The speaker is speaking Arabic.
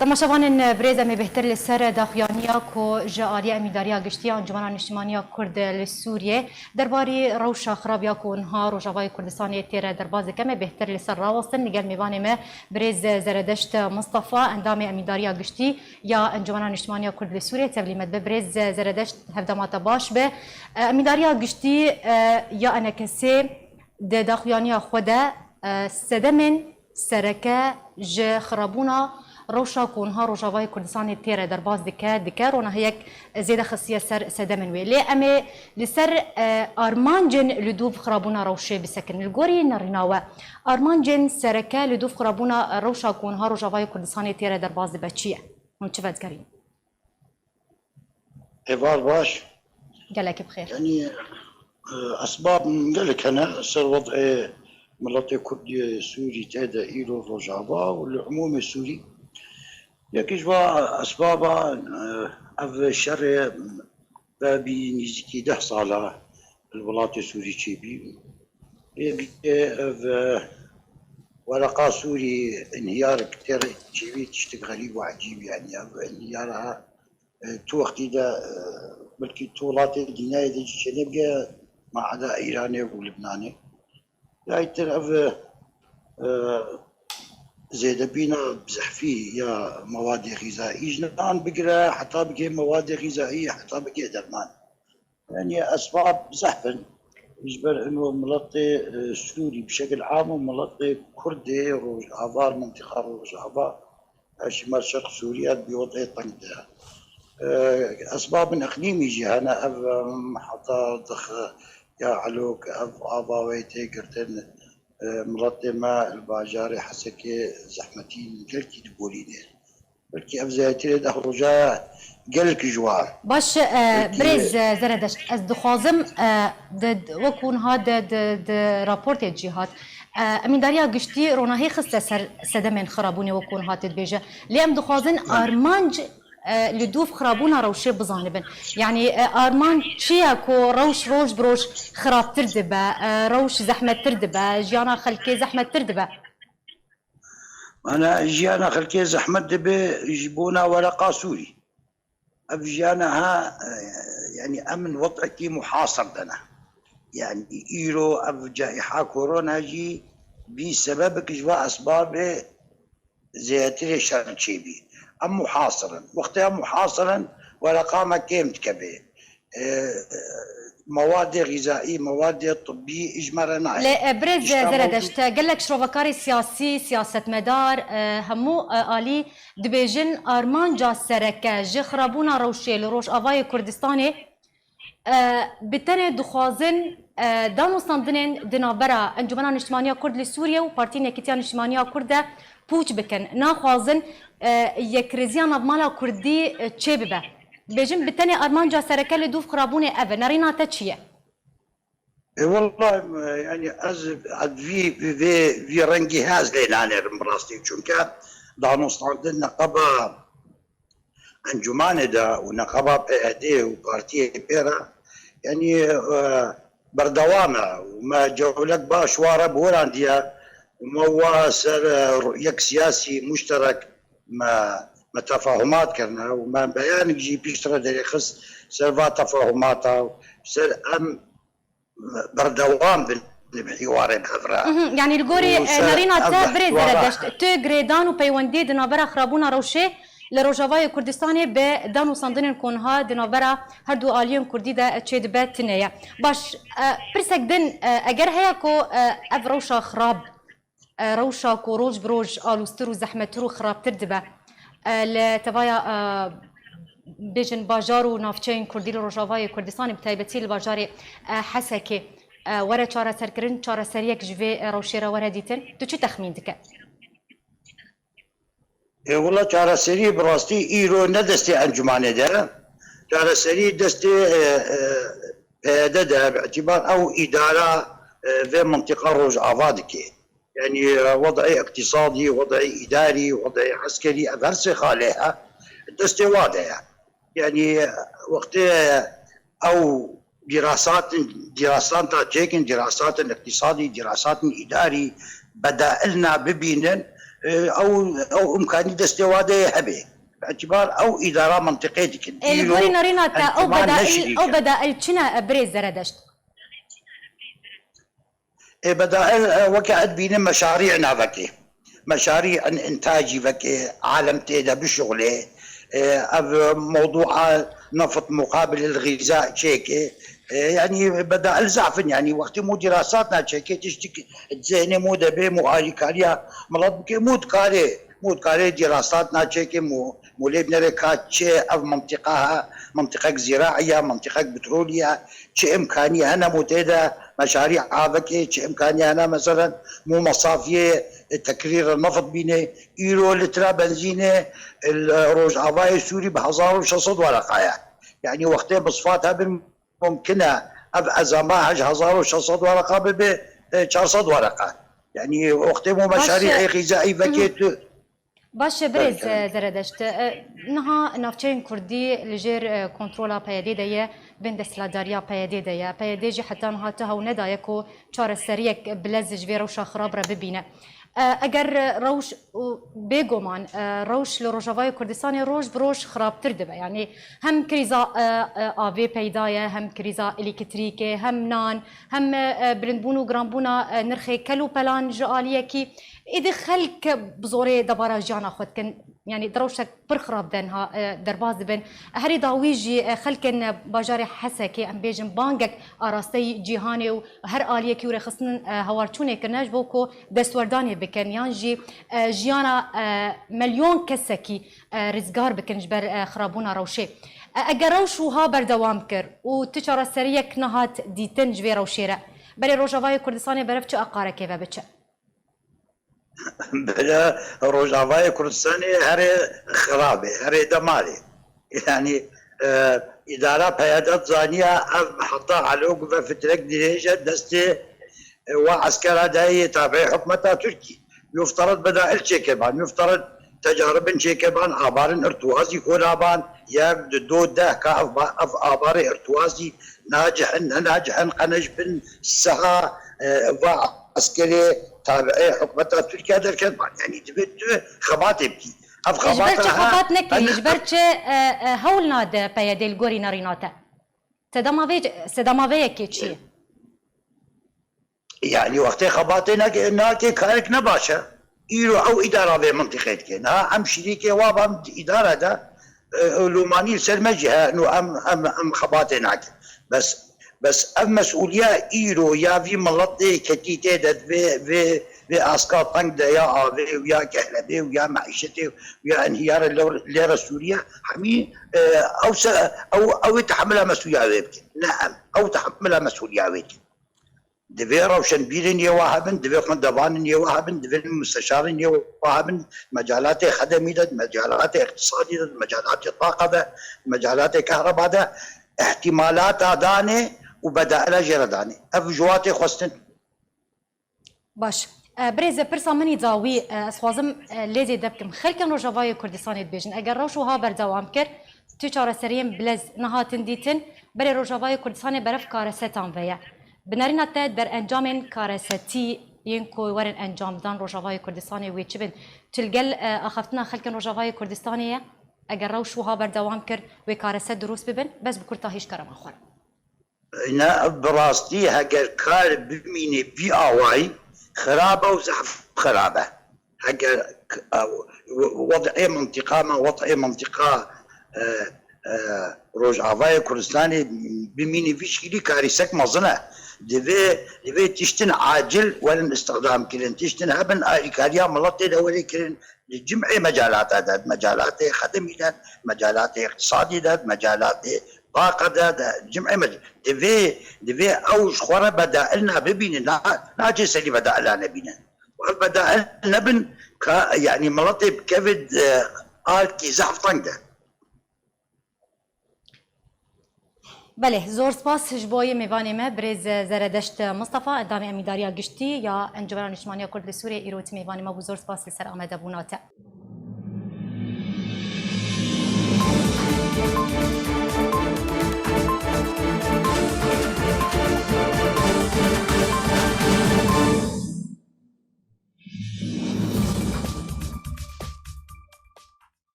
تماشاوان بريزا مي بهتر لسر داخيانيا كو جالية اميداريا قشتيا انجمانا نشتمانيا كرد لسوريا درباري روشا خرابيا كو نهار وجواي كردستاني تيرا دربازي كما بهتر لسر راوستن نقل ميباني ما بريز زردشت مصطفى اندامي اميداريا قشتي يا انجمانا نشتمانيا كرد لسوريا تبلي مد بريز زردشت هفدامات باش به اميداريا قشتي يا انا كسي داخيانيا خدا سدمن سركه ج خرابونا روشا كونها روجاواي كردستاني تيرا درباز دكار ونا هيك زيادة خاصية سر سدمن وي لي امي لسر ارمانجن لدوب خرابونا روشي بسكن الجوري نريناوا ارمانجن سركا لدوب خرابونا روشا كونها روجاواي كردستاني تيرا درباز بچيه من تشفت كريم ايفار باش قالك بخير يعني اسباب قال لك انا سر وضع ملطي كردي سوري تادا ايرو روجافا والعموم السوري يكجوا أسبابا أف شر بابي نزكي 10 صالة الولايات السوري تشيبي أف ورقة سوري انهيار كتير تشيبي تشتغل غريب وعجيب يعني انهيارها تو وقت دا بلكي طولات الدنيا دي نبقى ما عدا إيراني ولبناني لا يتر زيدا بينا بزحفي يا مواد غذائية جنان بقرا حتى بقي مواد غذائية حتى بقي درمان يعني أسباب زحفا يجبر إنه ملطي سوري بشكل عام وملطي كردي روجافا منطقة روجافا شمال شرق سوريا بوضع طنجة أسباب إقليمي يجي هنا أف حتى ضخ يا علوك أف آباويتي قرتن مرتمة الباجاري حسكي زحمتين قلكي دبوليني بلكي أفزايتي دخرجا قلك جوار باش بريز زردشت از دخوازم وكون هذا رابورت الجهات امين داريا قشتي روناهي خصة سدمن خرابوني وكون هات بيجا ليم دخوازن ارمانج لدوف خرابونا روشي بزانبن يعني ارمان شيا كو روش روش بروش خراب تردبه روش زحمه تردبه جيانا خلكي زحمه تردبه انا جيانا خلكي زحمه دبه يجيبونا ورقه سوري افجانها يعني امن وضعك محاصر دنا يعني ايرو اف جائحه كورونا جي بسبب كجوا اسباب زياتري شرشيبي أم محاصرا وقتها محاصرا ورقامة كيمت كبه مواد غذائية مواد طبية إجمالا لا بريز زردشت قال لك شروفكاري سياسي سياسة مدار همو آلي دبيجن أرمان جا سركة جخرابونا روشي لروش أفاي كردستاني بتاني دخوازن دانو صندنين دنابرا انجمنا نشتمانيا كرد لسوريا وبارتي نكتيا نشتمانيا كرد بوچ بكن ناخوازن يكرزيان مالا كردي تشيبه بيجن بتاني ارمان جا سركه لدوف خرابوني اف نارينا تشيه والله يعني از في رنجي هاز لينا انا براستي چونكا دانو صندن نقبه انجمان دا ونقبه بي وبارتي بيرا يعني بردوامه وما جولك باش وارب ورانديا وما سر يك سياسي مشترك ما تفاهمات كرنا وما بيان يجي بيشترى داري خص سر تفاهمات سر ام بردوام بالحوار بحضرة يعني الجوري نارينا تا بريز ردشت تو جريدان وبيوندي دنابرا خرابونا روشي لروجافاي كردستاني بدانو صندن كونها دنابرا هردو آليون كردي دا تشيد باتنيا باش برسك دن اگر هيا كو اف روشا خراب روشا كو روج بروج آلوسترو زحمترو خراب تردبه لتبايا بيجن باجارو نافچين كردي روجافاي كردستاني بتايبتي الباجاري حسكي ورا چارا سركرن چارا سريك جوي روشيرا ورا ديتن تو چه تخمين دكه والله چارا سري براستي ايرو ندستي انجمانه ده چارا سري دستي ده باعتبار او اداره في منطقه روجافا دكي يعني وضعي اقتصادي وضعي اداري وضعي عسكري افرسخ عليها دستي واضحه يعني وقت او دراسات تاكين دراسات اقتصادي دراسات اداري بدائلنا ببينن او امكانيه استواده هبه باعتبار او اداره منطقيه ديكن الجوري ناريناتا او بدائل چنا بريز زردشت بدائل وقعت بين مشاريعنا فكي مشاريع انتاجي فكي عالم تيدا بشغله موضوع نفط مقابل الغذاء تشيكي يعني بدا الزعفن يعني وقت مو دراساتنا تشيكي تشتكي تزيني مو دبي مو آلي كاريا ملط بكي مو كاري دراساتنا تشيكي مو ليبنا ركات تشي او منطقة زراعية منطقة بترولية تشي امكانية هنا متيدا مشاريع عابكي تشي امكانية هنا مثلا مو مصافية تكرير النفط بينه ايرو لترا بنزينه الروج عفاي السوري ب 1600 ورقه يعني وقتها بصفاتها ممكنه ابقى زماهج 1600 ورقه ب 400 ورقه يعني وقتها مو مشاريع غذائي فكيت باش برز زردشت نها نافچین کردی لجر کنترولا پیاده دیا بند سلاداریا پیاده جی حتی نها تهو ندایه کو چار سریک بلز جویر و شخراب را ببینه اگر روش بگمان روش لروجاوای کردستان روش بروش خرابتر دبه يعني هم كريزا آوی پیدایه هم كريزا الکتریکه هم نان هم برندبونو گرانبونا نرخی کلو پلان جعالیه کی إذا خلك بزوري دبارة جانا خود كن يعني دروشك برخراب دنها درباز بن هري داويجي خلكن باجاري حسكي ام بيجن بانجك اراستي جيهاني وهر آلية كيوري خصن هوارتوني كناج بوكو دستورداني بكن يانجي جيانا مليون كسكي رزقار بكن جبر خرابونا روشي اگر روشو ها بردوام كر وتجارة سريك نهات ديتن جوي روشيرا بري روجاواي كردستاني برفچ اقاره كيفا بچه بلا روجافاي كردستاني هري خرابي هري دماري يعني إدارة بيادات زانية حطها على وقفة فترك دريجة دستي وعسكرها داي تابعي حكمتها تركي يفترض بدائل تشيكبان يفترض تجارب تشيكبان آبار ارتوازي يكون آبان يا دو ده كاف آبار ارتوازي ناجح قنج بن السها عسكري تابعي حكومتها تركيا دركت يعني تبت خبات يبكي جبرت خبات نكي جبرت هول ناد بيدي الجوري ناريناتا سدما فيك شيء يعني وقت خباتنا ناكي كارك نباشا يرو او اداره في منطقتك ها ام شريكه واب اداره ده لوماني سلمجها انه ام خباتنا بس ام مسؤوليه ايرو يا في ملطي كتيتي دد في اسكار طنق ده يا افي ويا كهرباء ويا معيشتي ويا انهيار الليره السوريه حمي او يتحملها مسؤوليه نعم او تحملها مسؤوليه دفي روشن بيرن يواهبن دفي خندبان يواهبن دفي المستشارين يواهبن مجالات خدمي مجالات اقتصادي مجالات الطاقه مجالات كهرباء احتمالات دانه وبدائل جرداني افجواتي خستن باش بريزه برسا مني داوي اسوازم ليزي دبكم خلكن روجاواي كردستاني بيجن اگر روشو ها بردوام كر تجاره سريم بلز نهاتن ديتن بري روجاواي كردستاني برف كارستان ويا بنارينا تاد بر انجامن كارستي ينكو ورن انجام دان روجاواي كردستاني ويتشبن تلقل اخفتنا خلكن روجاواي كردستانيه اگر روشو ها بردوام كر وكارست دروس ببن بس بكرتا هيش كرم اخر انا براستي هاجر كار بميني بي اواي خرابه وزحف خرابه هاجر وضع منطقه ما وضع منطقه روجافاي كردستاني بميني فيش كلي كارثه مظنه دفي تشتن عاجل ولا استخدام كلن تشتن هبن اريكاريا ملطي دولي كلن لجمع مجالات هذا مجالات خدمي ده مجالات اقتصادي ده مجالات طاقه ده جمع دفي اوج خورا بدائلنا ببين ناجس اللي بدائلنا بينا والبدائل نبن يعني ملطي بكبد اركي زحف طنقه بله زور سپاس جبوی میوانی ما برز زردشت مصطفى ادامه امیداریا گشتی یا انجمن نشمانی کرد سوریه ایروت میوانی ما بزرگ سپاس سر آمده بوناته